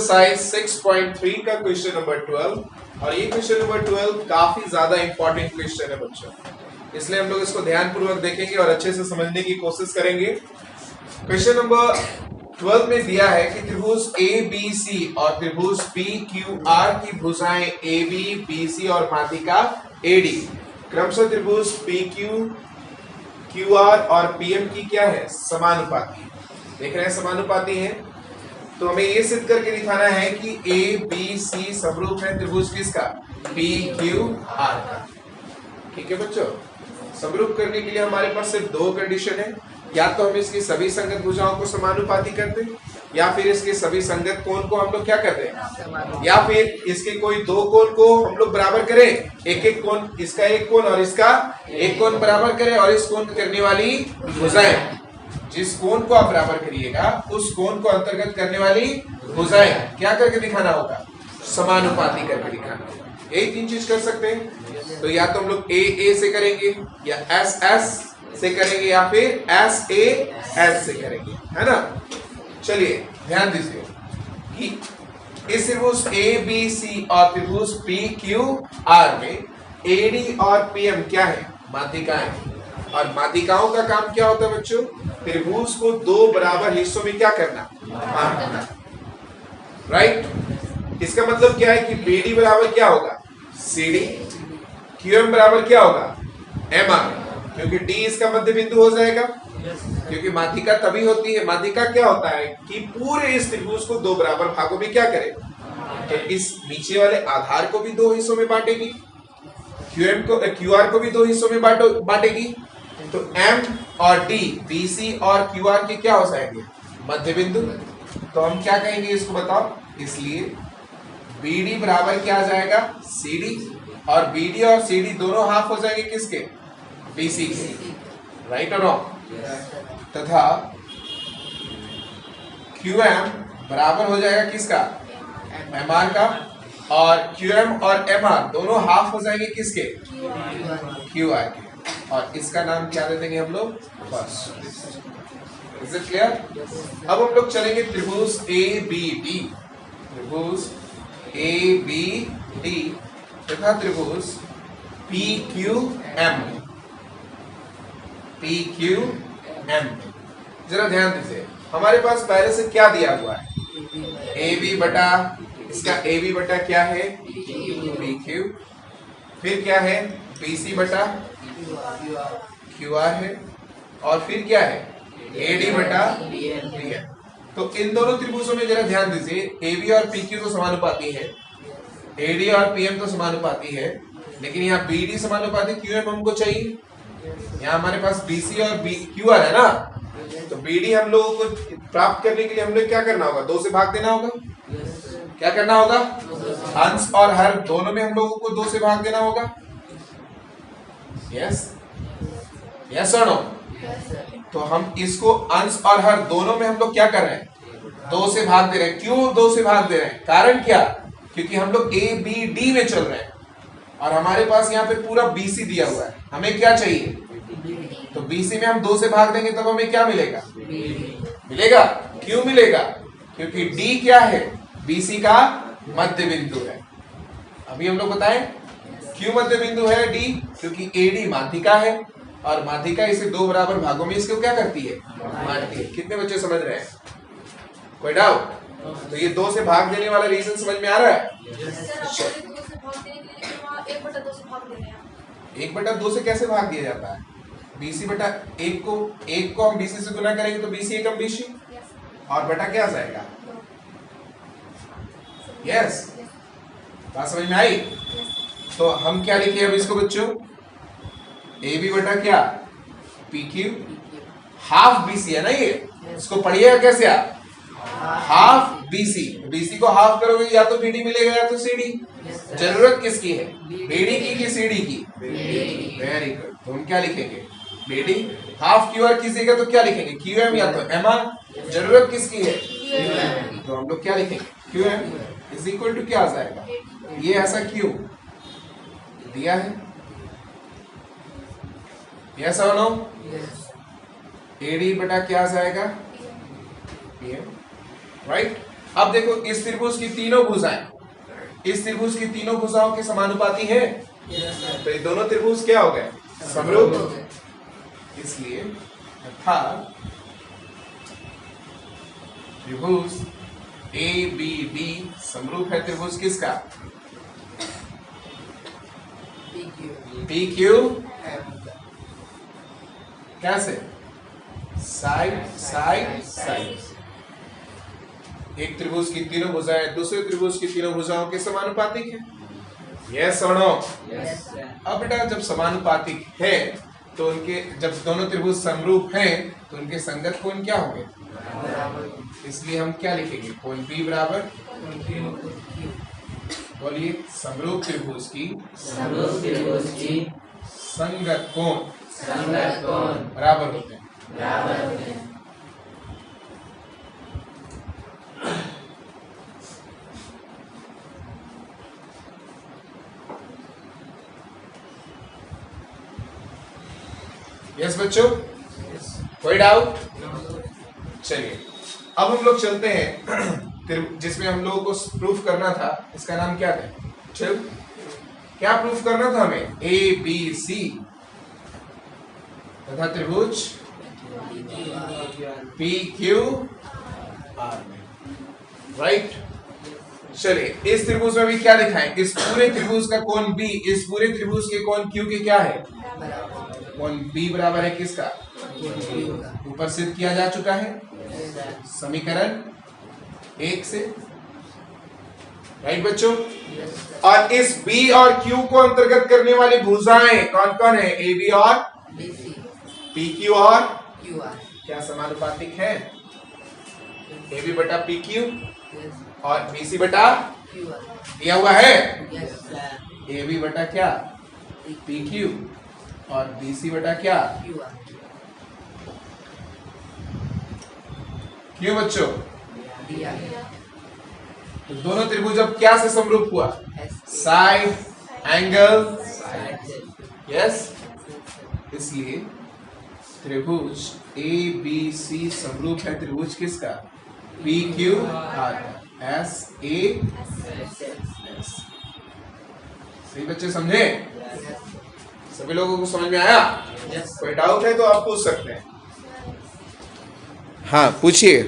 Exercise 6.3 का question number 12 और ये क्वेश्चन नंबर 12 काफी ज्यादा इंपॉर्टेंट क्वेश्चन है बच्चों, इसलिए हम लोग इसको ध्यानपूर्वक देखेंगे और अच्छे से समझने की कोशिश करेंगे। क्वेश्चन नंबर 12 में दिया है कि त्रिभुज ABC और त्रिभुज PQR की भुजाएं AB, BC और माध्यिका AD क्रमशः त्रिभुज PQ, QR और PM की क्या है, समानुपाती। देख रहे हैं समानुपाती है, तो हमें ये सिद्ध करके दिखाना है कि ABC समरूप है त्रिभुज किसका, PQR का। ठीक है बच्चों, समरूप करने के लिए हमारे पास सिर्फ दो कंडीशन है, या तो हम इसकी सभी संगत भुजाओं को समानुपाती करते हैं या फिर इसके सभी संगत कोण को हम लोग क्या करते हैं, या फिर इसके कोई दो कोण को हम लोग बराबर करें, एक एक कोण, इसका एक कोण और इसका एक कोण बराबर करें और इस कोण करने वाली भुजाएं, जिस कोण को आप बराबर करिएगा उस कोण को अंतर्गत करने वाली भुजाएं क्या करके दिखाना होगा, समानुपाती करके दिखाना होगा। यही तीन चीज कर सकते हैं, तो या तो हम लोग AA से करेंगे या SS से करेंगे या फिर SAS से करेंगे, है ना। चलिए ध्यान दीजिए कि इस त्रिभुज ABC और त्रिभुज PQR में AD और PM क्या है, माध्यिकाएं, और माध्यिकाओं का काम क्या होता है बच्चों, त्रिभुज को दो बराबर हिस्सों में क्या करना, बांटना। राइट, इसका मतलब क्या है कि BD बराबर क्या होगा, CD, QM बराबर क्या होगा, MR, क्योंकि D इसका मध्य बिंदु हो जाएगा, क्योंकि माध्यिका तभी होती है, माध्यिका क्या होता है कि पूरे इस त्रिभुज को दो बराबर भागों में क्या करे, तो इस नीचे वाले आधार को भी दो हिस्सों में बांटेगी, QR को भी दो हिस्सों में बांटेगी, तो M और D, BC और QR के क्या हो जाएंगे, मध्य बिंदु। तो हम क्या कहेंगे इसको बताओ, इसलिए BD बराबर क्या आ जाएगा, CD, और BD और CD दोनों हाफ हो जाएंगे किसके, BC के। राइट और रॉन्ग, तथा QM बराबर हो जाएगा किसका, MR का, और QM और MR दोनों हाफ हो जाएंगे किसके, QR के, और इसका नाम क्या दे देंगे हम लोग, फर्स्ट। Is it clear. अब हम लोग चलेंगे त्रिभुज ABD, त्रिभुज ABD तथा त्रिभुज PQM, जरा ध्यान दीजिए, हमारे पास पहले से क्या दिया हुआ है, AB बटा, इसका AB बटा क्या है, PQ, फिर क्या है, BC बटा QR है, और फिर क्या है, AD बटा PM। तो इन दोनों त्रिभुजों में जरा ध्यान दीजिए, AB और PQ तो समानुपाती है, AD और PM तो समानुपाती है, लेकिन यहाँ BD समानुपाती QM हमको चाहिए। यहाँ हमारे पास BC और QR है ना, तो BD हम लोगों को प्राप्त करने के लिए हम लोग क्या करना होगा, दो से भाग देना होगा। क्या करना होगा, अंश और हर दोनों में हम लोगों को दो से भाग देना होगा। यस, यस और नो। तो हम इसको अंश और हर दोनों में हम लोग क्या कर रहे हैं, दो से भाग दे रहे हैं। क्यों दो से भाग दे रहे हैं, कारण क्या, क्योंकि हम लोग ABD में चल रहे हैं और हमारे पास यहाँ पे पूरा BC दिया हुआ है, हमें क्या चाहिए, तो BC में हम दो से भाग देंगे तब हमें क्या मिलेगा, मिलेगा। क्यों मिलेगा, क्योंकि D क्या है, BC का मध्य बिंदु है। अभी हम लोग बताएं क्यों मध्य बिंदु है D, क्योंकि AD माध्यिका है और माध्यिका इसे दो बराबर भागों में इसको क्या करती है, बांटती है। कितने बच्चे समझ रहे हैं, कोई डाउट। तो ये दो से भाग देने वाला रीजन समझ में आ रहा है। 1/2 से कैसे भाग दिया जाता है, BC बटा एक को हम BC से गुना करेंगे तो BC एकम BC, और बटा क्या आ जाएगा, यस, बात समझ में आई। तो हम क्या लिखे अब इसको बच्चों, AB बटा क्या, PQ, हाफ BC है ना ये, इसको पढ़िएगा कैसे आप, हाफ BC को हाफ करोगे या तो BD मिलेगा या तो CD। जरूरत किसकी है, BD की कि CD की, वेरी गुड। तो हम क्या लिखेंगे, BD, हाफ QR किसी का तो क्या लिखेंगे, QM या तो MR। जरूरत किसकी है, तो हम लोग क्या लिखेंगे, QM इज इक्वल टू क्या आ जाएगा, ये ऐसा क्यों दिया है, यस और नो। AD बटा क्या आ जाएगा, PM, राइट। अब देखो इस त्रिभुज की तीनों भुजाएं इस त्रिभुज की तीनों भुजाओं के समानुपाती है, तो ये दोनों त्रिभुज क्या हो गए? समरूप। इसलिए अर्थात त्रिभुज ABD समरूप है त्रिभुज किसका? PQ कैसे? Side side side. एक त्रिभुज की तीनों भुजाएं दूसरे त्रिभुज की तीनों भुजाओं के समानुपातिक है। यस और नो? अब बेटा जब समानुपातिक है तो उनके जब दोनों त्रिभुज समरूप हैं तो उनके संगत कोण क्या होंगे? इसलिए हम क्या लिखेंगे? कोण B बराबर, बोलिए, समरूप त्रिभुज की संगत कोण बराबर होते हैं। यस बच्चों, कोई डाउट? चलिए अब हम लोग चलते हैं जिसमें हम लोगों को प्रूफ करना था, इसका नाम क्या था? चल क्या प्रूफ करना था हमें? ABC तथा त्रिभुज PQR में, राइट? चलिए इस त्रिभुज में भी क्या दिखाएं? इस पूरे त्रिभुज का कोण B इस पूरे त्रिभुज के कोण Q के क्या है? कोण B बराबर है किसका? ऊपर सिद्ध किया जा चुका है समीकरण 1 से, राइट बच्चों? और इस B और Q को अंतर्गत करने वाली भुजाएं कौन कौन है? AB और PQ और क्या समानुपातिक है? AB बटा PQ और BC बटा दिया हुआ है AB बटा क्या? PQ और BC बटा क्या? क्यों बच्चों? तो दोनों त्रिभुज अब क्या से समरूप हुआ? Side angle, yes. इसलिए त्रिभुज ABC समरूप है त्रिभुज किसका? PQR SA। सही बच्चे, समझे? सभी लोगों को समझ में आया? कोई डाउट है तो आप पूछ सकते हैं। हाँ पूछिए।